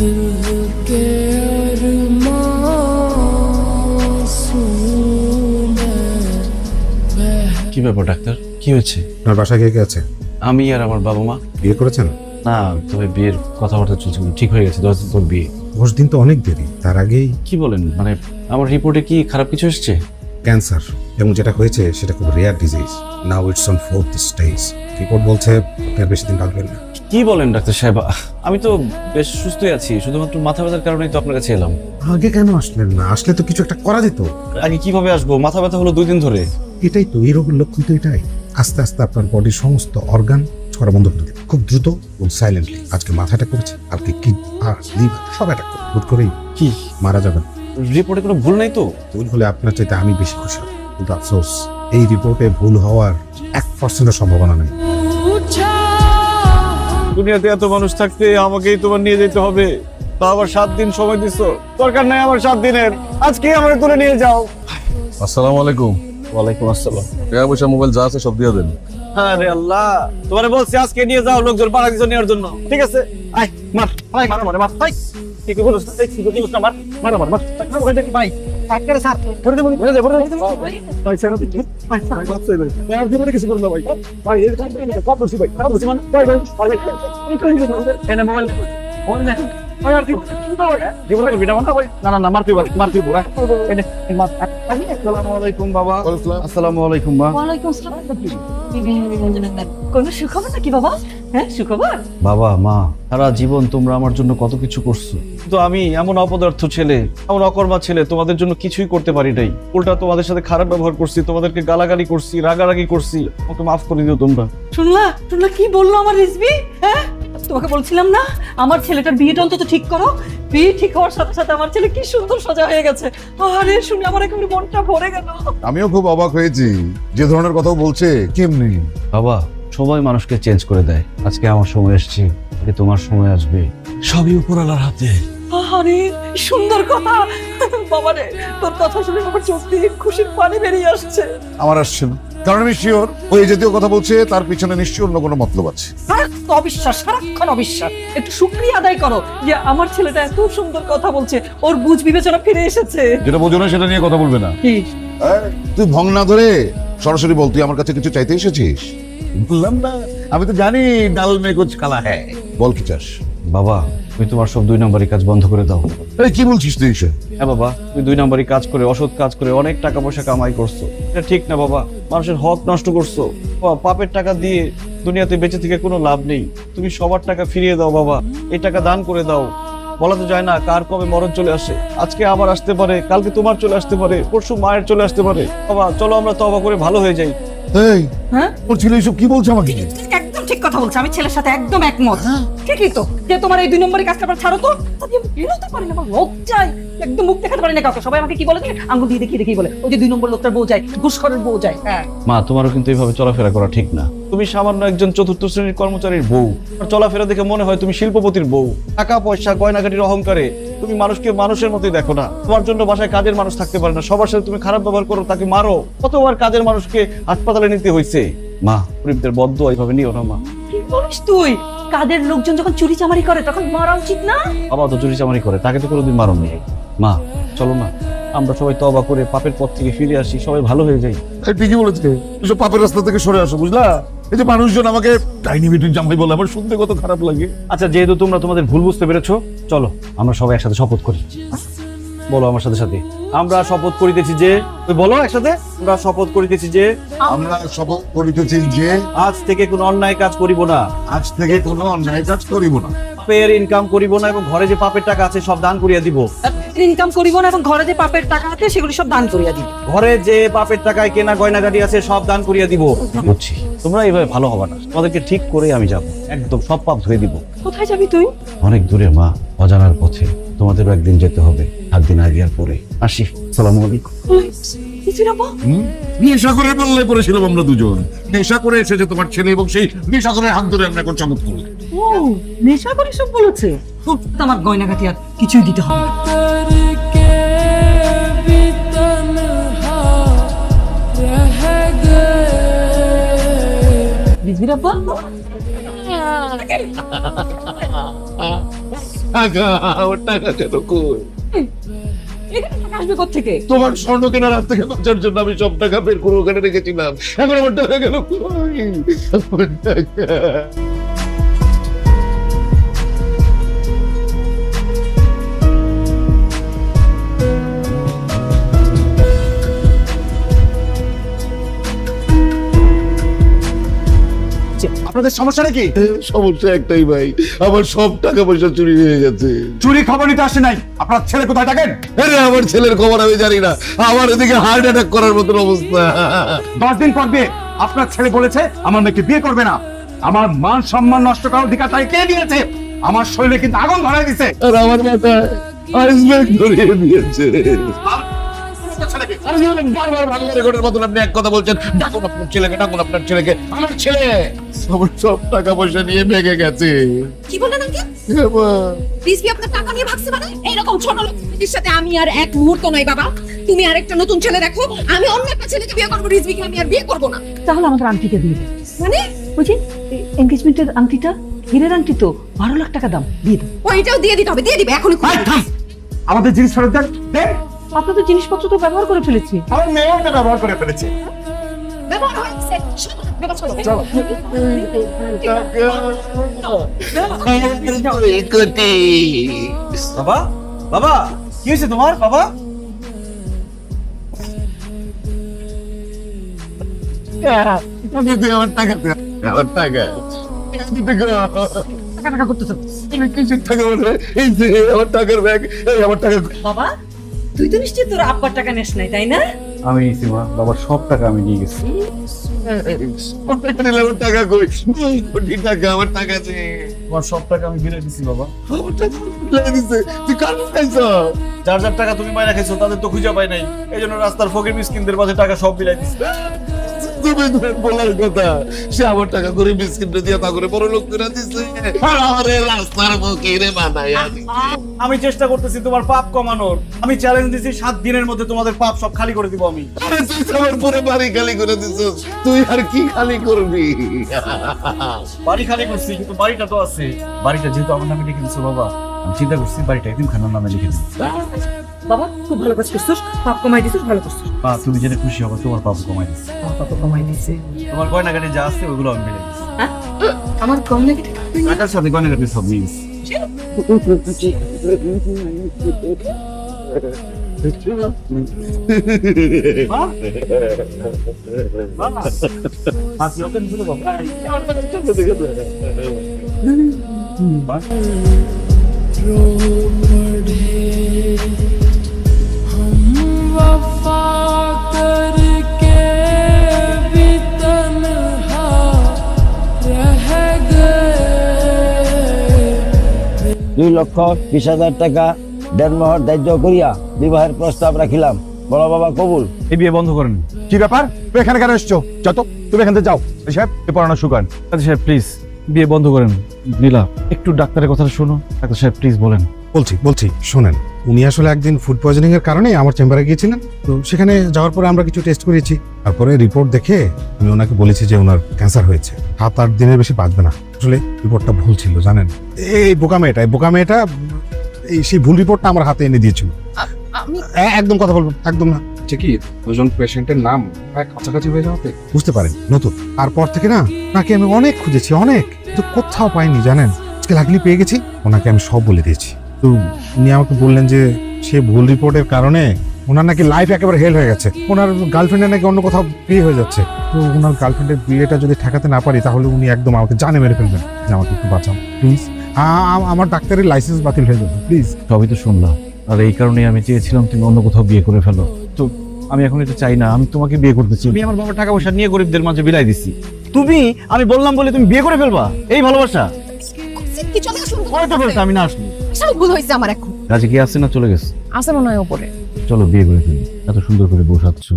কি ব্যাপার ডাক্তার, কি হয়েছে? আপনার বাসায় কে কে আছে? আমি আর আমার বাবা মা। বিয়ে করেছেন? না, তবে বিয়ের কথাবার্তা চলছে, ঠিক হয়ে গেছে। 10 দিন পর বিয়ে। 10 দিন তো অনেক দেরি, তার আগেই কি বলেন? মানে আমার রিপোর্টে কি খারাপ কিছু এসছে? ক্যান্সার, এবং যেটা হয়েছে সেটা খুব rare disease. Now it's on 4th stage. Report বলছে আপনি আর বেশি দিন বাঁচবেন না। কি বলেন ডাক্তার সাহেব? আমি তো বেশ সুস্থই আছি, শুধুমাত্র মাথা ব্যথার কারণেই তো আপনার কাছে এলাম। আগে কেন আসলেন না? আসলে তো কিছু একটা করা যেত। আগে কিভাবে আসবো? মাথা ব্যথা হলো 2 দিন ধরে। এটাই তো, এই রোগের লক্ষণ তো এটাই। আস্তে আস্তে আপনার বডির সমস্ত অর্গান করা বন্ধ করে দিন, খুব দ্রুত এবং সাইলেন্টলি। আজকে মাথাটা করেছে, কালকে কিডনি আর লিভার সব অ্যাটাক করবে। হুট করেই কি মারা যাবেন। রিপোর্টে কোনো ভুল নাই তো? ভুল হলে আপনার চাইতে আমি বেশি খুশি হব, কিন্তু আফসোস এই রিপোর্টে ভুল হওয়ার 1% সম্ভাবনা নেই। দুনিয়াতে এত মানুষ থাকতে আমাকেই তোমার নিয়ে যেতে হবে? তা আবার 7 দিন সময় দিছো। দরকার নাই আমার 7 দিনের, আজকে আমাকে তুলে নিয়ে যাও। আসসালামু আলাইকুম। ওয়ালাইকুম আসসালাম। টাকা পয়সা মোবাইল যা আছে সব দিয়ে দেন। আরে আল্লাহ, তোমারে বলছি আজকে নিয়ে যাও, লোকজন পাড়া দিছো নেওয়ার জন্য। ঠিক আছে, আয় মার, আয় মার, মার, মার, আয়। কি কি বলছ? কি কি বলছ? মার, মার, মার, মার। ওখানে দেখি ভাই। আজকে স্যার ধরে দেব, ধরে দেব, ধরে দেব। ভাই স্যার, ভাই স্যার, বাপ সাইড। ভাই আর জীবনে কিছু করব না ভাই। ভাই এই কাজ করে কত বলছি ভাই। কত বলছি মানে? ভাই ভাই, ভাই। এনে মোবাইল। মোবাইল না। ভাই আর কি? জীবনে করবি না ভাই। না না না, মার তুই ভাই, মার তুই ভাই। এনে মার। আসসালামু আলাইকুম বাবা। আসসালামু আলাইকুম মা। ওয়ালাইকুম আসসালাম। কোনো সুখবর নাকি বাবা? হ্যাঁ, সুখবর। বাবা মা, সারা জীবন তোমরা আমার জন্য কত কিছু করছো, কিন্তু আমি এমন অপদার্থ ছেলে, এমন অকর্মা ছেলে, তোমাদের জন্য কিছুই করতে পারি নাই। উল্টা তোমাদের সাথে খারাপ ব্যবহার করছি, তোমাদেরকে গালাগালি করছি, রাগারাগি করছি। আমাকে মাফ করে দিও তোমরা। শুনলা শুনলা কি বললো আমার রিজবি? হ্যাঁ, তোমাকে বলছিলাম না আমার ছেলেটার বিয়েটা অন্তত ঠিক করো। বিয়ে ঠিক হওয়ার সাথে সাথে আমার ছেলে কি সুন্দর সোজা হয়ে গেছে। আরে শুনে আমার একেবারে মনটা ভরে গেল। আমিও খুব অবাক হয়েছি, যে ধরনের কথা বলছে। কেমনি? বাবা, সময় মানুষকে চেঞ্জ করে দেয়। আজকে আমার সময় এসেছে, আজকে তোমার সময় আসবে। সবই উপরওয়ালার হাতে। আরে সুন্দর কথা বাবা রে, তোর কথা শুনে আমার চোখ দিয়ে খুশির পানি বেরিয়ে আসছে। আমার আসছে না, কারণ আমি শিওর ওই জাতীয় কথা বলছে তার পিছনে নিশ্চয়ই অন্য কোনো মতলব আছে। অবিশ্বাস, সারাক্ষণ অবিশ্বাস। একটু শুকরিয়া আদায় করো যে আমার ছেলেটা এত সুন্দর কথা বলছে, ওর বুঝ বিবেচনা ফিরে এসেছে। যেটা বোঝো না সেটা নিয়ে কথা বলবে না। কি তুই ভং না ধরে সরাসরি বল, তুই আমার কাছে কিছু চাইতে এসেছিস? বললাম না, আমি তো জানি ডাল মে কুছ কালা হ্যায়। বল কি চাস? বাবা, তুমি তোমার সব 2 নম্বরই কাজ বন্ধ করে দাও। এই কি বলছিস তুই এসে? হ্যাঁ বাবা, তুমি 2 নম্বরই কাজ করে, অসৎ কাজ করে অনেক টাকা পয়সা কামাই করছো। এটা ঠিক না বাবা, মানুষের হক নষ্ট করছো। বাবা, পাপের টাকা দিয়ে দুনিয়াতে বেঁচে থেকে কোনো লাভ নেই। তুমি সবার টাকা ফিরিয়ে দাও বাবা, এই টাকা দান করে দাও। বলা তো যায় না কার কবে মরণ চলে আসে। আজকে আবার আসতে পারে, কালকে তোমার চলে আসতে পারে, পরশু মায়ের চলে আসতে পারে। বাবা চলো আমরা তওবা করে ভালো হয়ে যাই। এই হ্যাঁ, ওর ছেলে এসব কি বলছে আমাকে? একদম ঠিক কথা বলছে। আমি ছেলের সাথে একদম একমত। ঠিকই তো, যে তোমার এই 2 নম্বরই কাজটা ছাড়ো তো। আমি বেরোতে পারি না, আমার লজ্জায় একদম মুখ দেখাতে পারি না কাউকে। সবাই আমাকে কি বলে জানেন? আঙ্গুল দিয়ে দেখিয়ে দেখিয়ে বলে ওই যে 2 নম্বর লোকটার বউ যায়, ঘুষখোরের বউ যায়। হ্যাঁ মা, তোমারও কিন্তু এইভাবে চলাফেরা করা ঠিক না। তুমি সামান্য একজন 4th শ্রেণীর কর্মচারীর বউ। আর চলাফেরা দেখে মনে হয় তুমি শিল্পপতির বউ। টাকা পয়সা গয়নাগাটির অহংকারে তুমি মানুষকে মানুষের মতোই দেখো না। তোমার জন্য বাসায় কাজের মানুষ থাকতে পারে না, সবার সাথে তুমি খারাপ ব্যবহার করো, তাকে মারো। কতবার কাজের মানুষকে হাসপাতালে নিতে হয়েছে। মা, গরিবদের বদ্ধ এইভাবে নিও না মা। কি বলিস তুই? কাদের লোকজন যখন চুরি চামারি করে তখন মারা উচিত না? বাবা তো চুরি চামারি করে, তাকে তো কোনোদিন মারোনি। মা চলো না, আমরা সবাই তওবা করে পাপের পথ থেকে ফিরে আসি, সবাই ভালো হয়ে যাই। এই ঠিকই বলেছে, এসব পাপের রাস্তা থেকে সরে আসো, বুঝলা? এই যে মানুষজন আমাকে টাইনি বিটির জামাই বলে, আমার শুনতে কত খারাপ লাগে। আচ্ছা, যেহেতু তোমরা তোমাদের ভুল বুঝতে পেরেছো, চলো আমরা সবাই একসাথে শপথ করি। বলো আমার সাথে সাথে, আমরা শপথ করিতেছি যে, তুই বলো একসাথে, আমরা শপথ করিতেছি যে আমরা শপথ করিতেছি যে আজ থেকে কোনো অন্যায় কাজ করিব না, আজ থেকে কোনো অন্যায় কাজ করিব না, পাপের ইনকাম করিব না, এবং ঘরে যে পাপের টাকা আছে সব দান করিয়া দিব। ইনকাম করিব না এবং ঘরে যে পাপের টাকা আছে সেগুলি সব দান করিয়া দিব। ঘরে যে পাপের টাকায় কেনা গয়নাগাটি আছে সব দান করিয়া দিব। বুঝছি, তোমরা এইভাবে ভালো হবে না, তোমাদেরকে ঠিক করে আমি যাব, একদম সব পাপ ধুয়ে দিব। কোথায় যাবি তুই? অনেক দূরে মা, অজানার পথে। তোমাদেরও একদিন যেতে হবে, 7 দিন আগে আর পরে। আসি, আসসালামু আলাইকুম। কিছু না বল। নেশা করে পাল্লায় পড়েছিলাম আমরা দুজন। নেশা করে এসেছে তোমার ছেলে, এবং সেই নেশা করে হাত ধরে আমরা এখন চমৎ করি। ও নেশা করে সব বলেছে। আমার গয়নাগাটি আর কিছুই দিতে হবে না। রিজভির আব্বা টাকা, আমার টাকা কেন কই? এখানে টাকা আসবে কোত্থেকে? তোমার স্বর্ণ কেনার হাত থেকে বাঁচার জন্য আমি সব টাকা বের করে ওখানে রেখেছিলাম। এখন আমার টাকা গেল কই? আমার টাকা। আপনাদের সমস্যা নাকি? সমস্যা একটাই ভাই, আমার সব টাকা পয়সা চুরি হয়ে গেছে। চুরি খবর নিতে আসে নাই, আপনার ছেলে কোথায় থাকেন? আরে আমার ছেলের খবর আমি জানি না, আমার এদিকে হার্ট অ্যাটাক করার মতন অবস্থা। 10 দিন পর বিয়ে, আপনার ছেলে বলেছে আমার মেয়েকে বিয়ে করবে না। আমার মান সম্মান নষ্ট করার অধিকার তাই কে দিয়েছে? আমার শরীরে কিন্তু আগুন ধরাই দিছে। আর আমার মাথায় আইসব্যাগ ধরিয়ে দিয়েছে। আরে জীবনে বারবার ভালো রেকর্ডের মতন আপনি এক কথা বলছেন, ডাকুন আপনার ছেলেকে, ডাকুন আপনার ছেলেকে। আমার ছেলে আমার সব টাকা পয়সা নিয়ে ভেঙে গেছে। কি বললেন আঙ্কেল? রিজভি আপনার টাকা নিয়ে ভাগছে মানে? এইরকম ছোট লোকের সাথে আমি আর এক মুহূর্ত নাই বাবা। তুমি আরেকটা নতুন ছেলে দেখো, আমি অন্য একটা ছেলেকে বিয়ে করবো, রিজভিকে আমি আর বিয়ে করবো না। তাহলে আমাদের আংটিটা দিয়ে দেন। মানে ওই যে এনগেজমেন্টের আংটিটা, হীরের আংটি তো 12 লাখ টাকা দাম, দিয়ে দেন। ওইটাও দিয়ে দিতে হবে, দিয়ে দিবে এখনই। ভাই থাম, আমাদের জিনিস ফেরত দেন। দেন। আপনাদের জিনিসপত্র তো ব্যবহার করে ফেলেছি। আমার মেয়েও এটা ব্যবহার করে ফেলেছে। ব্যবহার হয়েছে। চলো, বাবা, চলো। বাবা, বাবা, কি হয়েছে তোমার বাবা? আমার টাকা দে, আমার টাকা। টাকা করতেছো। কিসের টাকা বলে? এই যে আমার টাকার ব্যাগ, এই আমার টাকা। বাবা, তুই তো নিশ্চয়ই তোর আব্বার টাকা নেস নাই, তাই না? আমি সীমা, বাবার সব টাকা আমি নিয়ে গেছি। আমার টাকা কই? 2 কোটি টাকা, আমার টাকা আছে। তোমার সব টাকা আমি বিলে দিছি বাবা। আমার টাকা ফেলে দিছে। তুই কার খাইছো? যার যার টাকা তুমি মাইরা খাইছো তাদের তো খুঁজে পাই নাই, এই জন্য রাস্তার ফকির মিসকিনদের মাঝে টাকা সব বিলাই দিছি। তুমি ধরে বলার কথা, সে আমার টাকা করে বিস্কিট দিয়ে তা করে বড় লোক করে দিছে। আর আমারে রাস্তার ফকিরে বানাইয়া দিছে। আমি চেষ্টা করতেছি তোমার পাপ কমানোর। আমি চ্যালেঞ্জ দিছি 7 দিনের মধ্যে তোমাদের পাপ সব খালি করে দিব আমি। আরে তুই তো আমার পুরো বাড়ি খালি করে দিছিস, তুই আর কি খালি করবি? বাড়ি খালি করছি কিন্তু বাড়িটা তো আছে। বাড়িটা যেহেতু আমার নামে লিখে দিছো বাবা, আমি চিন্তা করছি বাড়িটা একদিন খানার নামে লিখে দিচ্ছি। বাবা, খুব ভালো কাজ করছিস, পাপ কমাই দিছিস, ভালো করছিস। মা তুমি জেনে খুশি হবা, তোমার পাপ কমাই দিচ্ছি। পাপ কমাই দিছে। তোমার গয়নাগাটি যা আছে ওগুলো আমি মিলে দিচ্ছি। হ্যাঁ? আমার কম লাগে টাকার সাথে গয়নাগাটি সব নিয়ে গেছি। वफा करके भी तन्हा रह गए 2,20,000 টাকা দেড়মোহর ধার্য করিয়া বিবাহের প্রস্তাব রাখিলাম। বড় বাবা কবুল। এই বিয়ে বন্ধ করেন। কি ব্যাপার? তুমি এখানে কেন এসছো? যত তুমি এখান থেকে যাও। এই সাহেব, এ পড়ানো শুকান। ডাক্তার সাহেব প্লিজ বিয়ে বন্ধ করেন। নীলা একটু ডাক্তারের কথাটা শোনো। ডাক্তার সাহেব প্লিজ বলেন। বলছি শোনেন, উনি আসলে একদিন ফুড পয়জনিং এর কারণে আমার চেম্বারে গিয়েছিলেন। তো সেখানে যাওয়ার পরে আমরা কিছু টেস্ট করেছি। তারপরে রিপোর্ট দেখে আমি ওনাকে বলেছি যে ওনার ক্যান্সার হয়েছে, 7-8 দিনের বেশি বাঁচবে না। আসলে রিপোর্টটা ভুল ছিল জানেন। এই বোকা মেয়েটা এই সেই ভুল রিপোর্টটা আমার হাতে এনে দিয়েছিল। একদম কথা বলবো একদম না। কি দুজন পেশেন্টের নাম প্রায় কাছাকাছি হয়ে যাওয়াতে বুঝতে পারেন নতুন। তারপর থেকে না ওনাকে আমি অনেক খুঁজেছি, অনেক, কিন্তু কোথাও পাইনি জানেন। আজকে লাগলি পেয়ে গেছি, ওনাকে আমি সব বলে দিয়েছি। তো উনি আমাকে বললেন যে সে ভুল রিপোর্টের কারণে ওনার নাকি লাইফ একেবারে হেল হয়ে গেছে। ওনার গার্লফ্রেন্ডের নাকি অন্য কোথাও বিয়ে হয়ে যাচ্ছে। তো ওনার গার্লফ্রেন্ডের বিয়েটা যদি ঠেকাতে না পারি তাহলে উনি একদম আমাকে জানে মেরে ফেলবেন। যে আমাকে একটু বাঁচান প্লিজ। আমার ডাক্তারের লাইসেন্স বাতিল হয়ে যাবে প্লিজ। সবই তো শুনলাম, আর এই কারণে আমি চেয়েছিলাম তুমি অন্য কোথাও বিয়ে করে ফেলো। তো আমি এখন এটা চাই না, আমি তোমাকে বিয়ে করতে চাই। আমি আমার বাবার টাকা পয়সা নিয়ে গরিবদের মাঝে বিলাই দিছি। আমি বললাম বলে তুমি বিয়ে করে ফেলবা? এই ভালোবাসা? কি চলে আসুন? কয়টা বলতে আমি না আসলি? সব ভুল হয়েছে আমার এখন। কাজে কি আসছে না চলে গেছে? আসে মনে হয় উপরে। চলো বিয়ে করে ফেলি, এত সুন্দর করে বউ সাজছো।